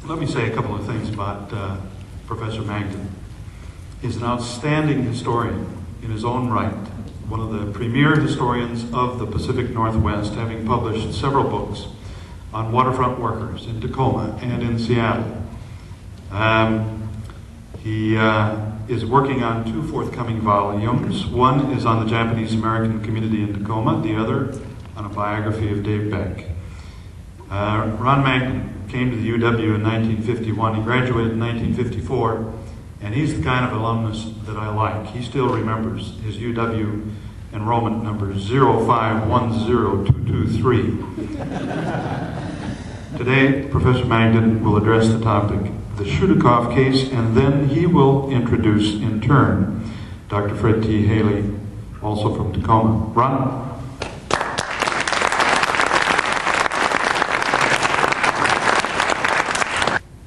Let me say a couple of things about Professor Magden. He's an outstanding historian in his own right, one of the premier historians of the Pacific Northwest, having published several books on waterfront workers in Tacoma and in Seattle. He is working on two forthcoming volumes. One is on the Japanese American community in Tacoma, the other on a biography of Dave Beck. Ron Magden came to the UW in 1951. He graduated in 1954, and he's the kind of alumnus that I like. He still remembers his UW enrollment number 0510223. Today, Professor Magden will address the topic, the Shudikoff case, and then he will introduce, in turn, Dr. Fred T. Haley, also from Tacoma. Ron?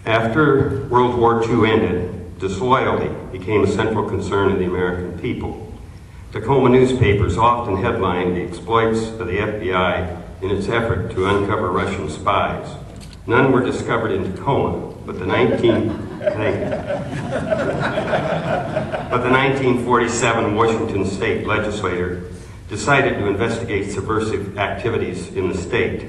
After World War II ended, disloyalty became a central concern of the American people. Tacoma newspapers often headlined the exploits of the FBI in its effort to uncover Russian spies. None were discovered in Tacoma, but the 1947 Washington state legislature decided to investigate subversive activities in the state.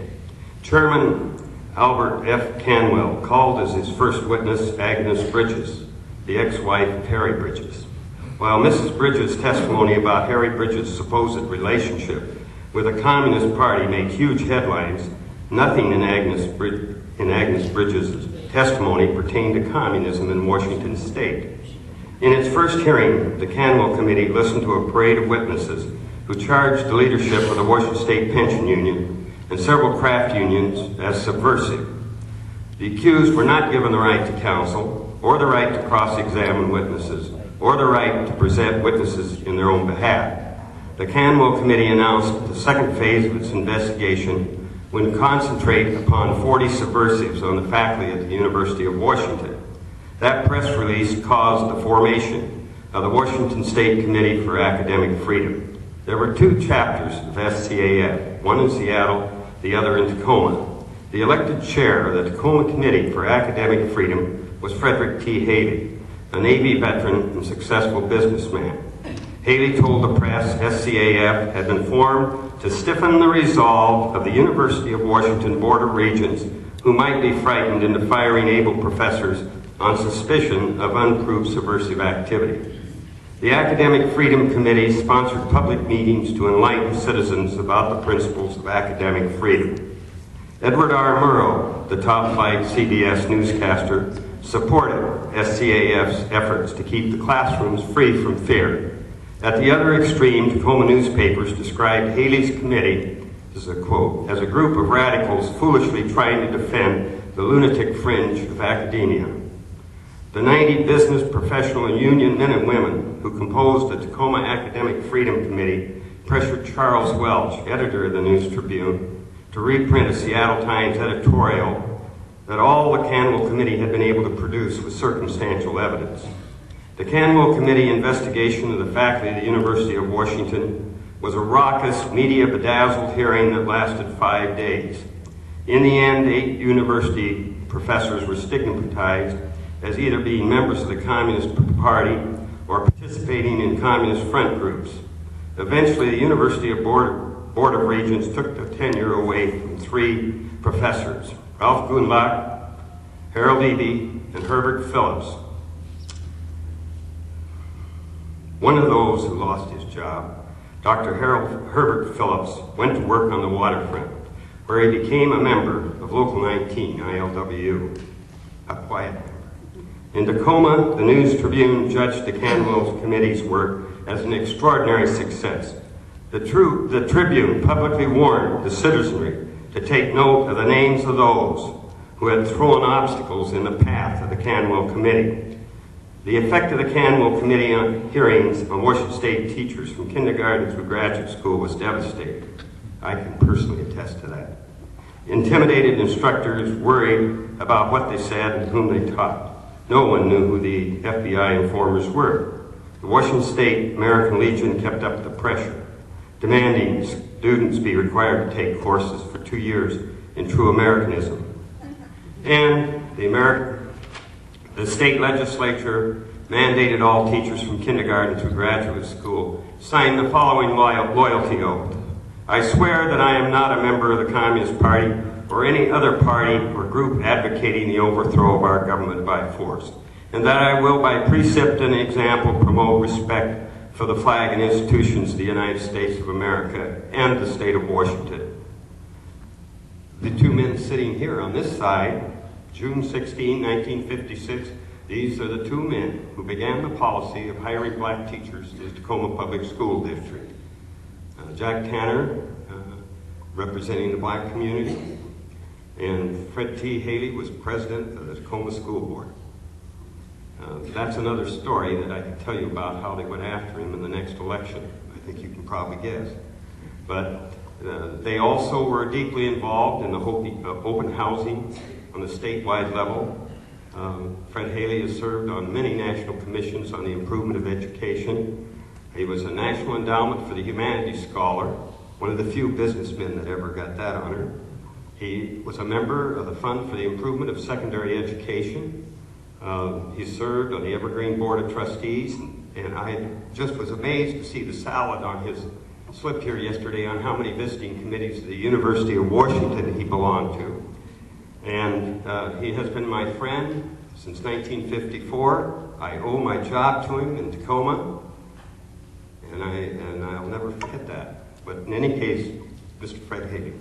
Chairman Albert F. Canwell called as his first witness Agnes Bridges, the ex-wife of Harry Bridges. While Mrs. Bridges' testimony about Harry Bridges' supposed relationship with the Communist Party made huge headlines, nothing in Agnes Bridges' testimony pertained to communism in Washington state. In its first hearing, the Canwell Committee listened to a parade of witnesses who charged the leadership of the Washington State Pension Union and several craft unions as subversive. The accused were not given the right to counsel, or the right to cross-examine witnesses, or the right to present witnesses in their own behalf. The Canwell Committee announced the second phase of its investigation would concentrate upon 40 subversives on the faculty at the University of Washington. That press release caused the formation of the Washington State Committee for Academic Freedom. There were two chapters of SCAF, one in Seattle, the other in Tacoma. The elected chair of the Tacoma Committee for Academic Freedom was Frederick T. Haley, a Navy veteran and successful businessman. Haley told the press SCAF had been formed to stiffen the resolve of the University of Washington Board of Regents, who might be frightened into firing able professors on suspicion of unproved subversive activity. The Academic Freedom Committee sponsored public meetings to enlighten citizens about the principles of academic freedom. Edward R. Murrow, the top-flight CBS newscaster, supported SCAF's efforts to keep the classrooms free from fear. At the other extreme, Tacoma newspapers described Haley's committee, this is a quote, as a group of radicals foolishly trying to defend the lunatic fringe of academia. The 90 business, professional, and union men and women who composed the Tacoma Academic Freedom Committee pressured Charles Welch, editor of the News Tribune, to reprint a Seattle Times editorial that all the Canwell Committee had been able to produce with circumstantial evidence. The Canwell Committee investigation of the faculty of the University of Washington was a raucous, media-bedazzled hearing that lasted 5 days. In the end, 8 university professors were stigmatized as either being members of the Communist Party or participating in Communist front groups. Eventually, the University of Board of Regents took the tenure away from 3 professors, Ralph Gundlach, Harold Eby, and Herbert Phillips. One of those who lost his job, Dr. Herbert Phillips, went to work on the waterfront, where he became a member of Local 19, ILWU, a quiet member. In Tacoma, the News Tribune judged the Canwell Committee's work as an extraordinary success. The Tribune publicly warned the citizenry to take note of the names of those who had thrown obstacles in the path of the Canwell Committee. The effect of the Canwell Committee on hearings on Washington State teachers from kindergarten through graduate school was devastating. I can personally attest to that. Intimidated instructors worried about what they said and whom they taught. No one knew who the FBI informers were. The Washington State American Legion kept up the pressure, demanding students be required to take courses for 2 years in true Americanism. And the state legislature mandated all teachers from kindergarten through graduate school sign the following loyalty oath. I swear that I am not a member of the Communist Party or any other party or group advocating the overthrow of our government by force, and that I will by precept and example promote respect for the flag and institutions of the United States of America and the state of Washington. The two men sitting here on this side, June 16, 1956, these are the two men who began the policy of hiring black teachers in the Tacoma Public School District. Jack Tanner, representing the black community, and Fred T. Haley was president of the Tacoma School Board. That's another story that I can tell you about how they went after him in the next election. I think you can probably guess. But they also were deeply involved in the open housing on the statewide level. Fred Haley has served on many national commissions on the improvement of education. He was a National Endowment for the Humanities Scholar, one of the few businessmen that ever got that honor. He was a member of the Fund for the Improvement of Secondary Education. He served on the Evergreen Board of Trustees, and I just was amazed to see the salad on his slip here yesterday on how many visiting committees of the University of Washington he belonged to. And he has been my friend since 1954. I owe my job to him in Tacoma, and I'll never forget that. But in any case, Mr. Fred Haley.